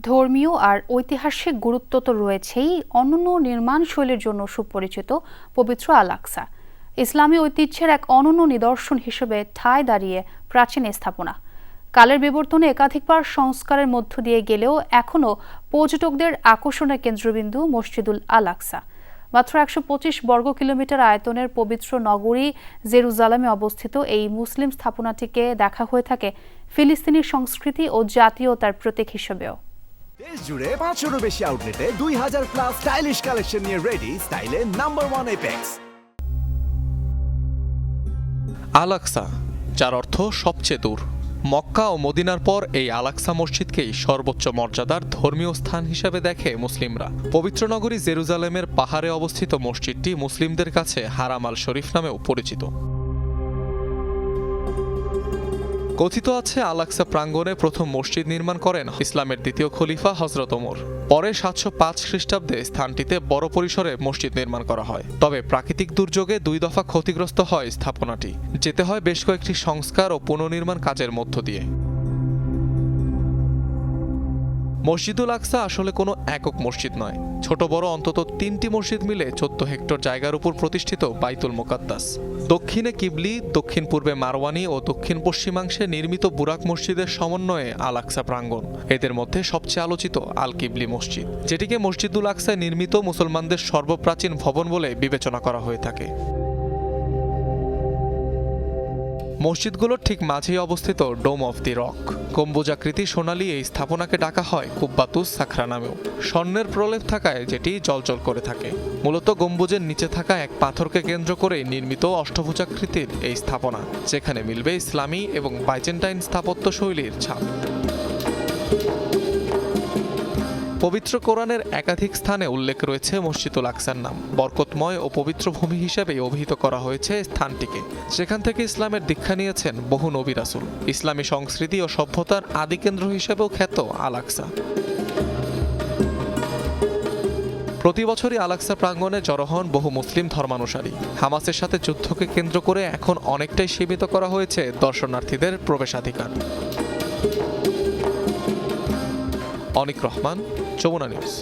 ধর্মীয় আর ঐতিহাসিক গুরুত্ব তো রয়েছেই, অনন্য নির্মাণ শৈলীর জন্য সুপরিচিত পবিত্র আল আকসা ইসলামী ঐতিহ্যের এক অনন্য নিদর্শন হিসেবে ঠাঁই দাঁড়িয়ে প্রাচীন স্থাপনা। কালের বিবর্তনে একাধিকবার সংস্কারের মধ্য দিয়ে গেলেও এখনও পর্যটকদের আকর্ষণের কেন্দ্রবিন্দু মসজিদুল আল আকসা। মাত্র ১২৫ বর্গ কিলোমিটার আয়তনের পবিত্র নগরী জেরুজালেমে অবস্থিত এই মুসলিম স্থাপনাটিকে দেখা হয়ে থাকে ফিলিস্তিনি সংস্কৃতি ও জাতীয়তার প্রতীক হিসেবেও। দেশ জুড়ে ৫০০-রও বেশি আউটলেটে ২০০০ প্লাস স্টাইলিশ কালেকশন নিয়ে রেডি স্টাইলে নাম্বার 1 এপেক্স। আল আকসা, যার অর্থ সবচেয়ে দূর। মক্কা ও মদিনার পর এই আল আকসা মসজিদকেই সর্বোচ্চ মর্যাদার ধর্মীয় স্থান হিসেবে দেখে মুসলিমরা। পবিত্র নগরী জেরুজালেমের পাহাড়ে অবস্থিত মসজিদটি মুসলিমদের কাছে হারাম আল শরীফ নামেও পরিচিত। কথিত আছে আল আকসা প্রাঙ্গণে প্রথম মসজিদ নির্মাণ করেন ইসলামের দ্বিতীয় খলিফা হযরত ওমর। পরে ৭০৫ খ্রিস্টাব্দে স্থানটিতে বড় পরিসরে মসজিদ নির্মাণ করা হয়। তবে প্রাকৃতিক দুর্যোগে ২ দফা ক্ষতিগ্রস্ত হয় স্থাপনাটি। যেতে হয় বেশ কয়েকটি সংস্কার ও পুনর্নির্মাণ কাজের মধ্য দিয়ে। মসজিদুল আকসা আসলে কোনো একক মসজিদ নয়, ছোট বড় অন্তত ৩টি মসজিদ মিলে ১৪ হেক্টর জায়গার উপর প্রতিষ্ঠিত বাইতুল মুকাদ্দাস। দক্ষিণে কিবলি, দক্ষিণ পূর্বে মারওয়ানি ও দক্ষিণ পশ্চিমাংশে নির্মিত বুরাক মসজিদের সমন্বয়ে আল আকসা প্রাঙ্গণ। এদের মধ্যে সবচেয়ে আলোচিত আল কিবলি মসজিদ, যেটিকে মসজিদুল আকসায় নির্মিত মুসলমানদের সর্বপ্রাচীন ভবন বলে বিবেচনা করা হয়ে থাকে। মসজিদগুলোর ঠিক মাঝেই অবস্থিত ডোম অফ দি রক গম্বুজাকৃতি সোনালী এই স্থাপনাকে ডাকা হয় কুব্বাতুস সাখরা নামেও, স্বর্ণের প্রলেপ থাকায় যেটি জ্বলজ্বল করে থাকে। মূলত গম্বুজের নিচে থাকা এক পাথরকে কেন্দ্র করে নির্মিত অষ্টভুজাকৃতির এই স্থাপনা, যেখানে মিলবে ইসলামী এবং বাইজেন্টাইন স্থাপত্য শৈলীর ছাপ। পবিত্র কোরআনের একাধিক স্থানে উল্লেখ রয়েছে মসজিদুল আকসার নাম। বরকতময় ও পবিত্র ভূমি হিসেবে অভিহিত করা হয়েছে স্থানটিকে, যেখান থেকে ইসলামের দীক্ষা নিয়েছেন বহু নবী রাসূল। ইসলামী সংস্কৃতি ও সভ্যতার আদিকেন্দ্র হিসেবেও খ্যাত আল আকসা। প্রতি বছরই আল আকসা প্রাঙ্গণে জড়ো হন বহু মুসলিম ধর্মানুসারী। হামাসের সাথে যুদ্ধকে কেন্দ্র করে এখন অনেকটাই সীমিত করা হয়েছে দর্শনার্থীদের প্রবেশাধিকার। অনিক রহমান, যমুনা নিউজ।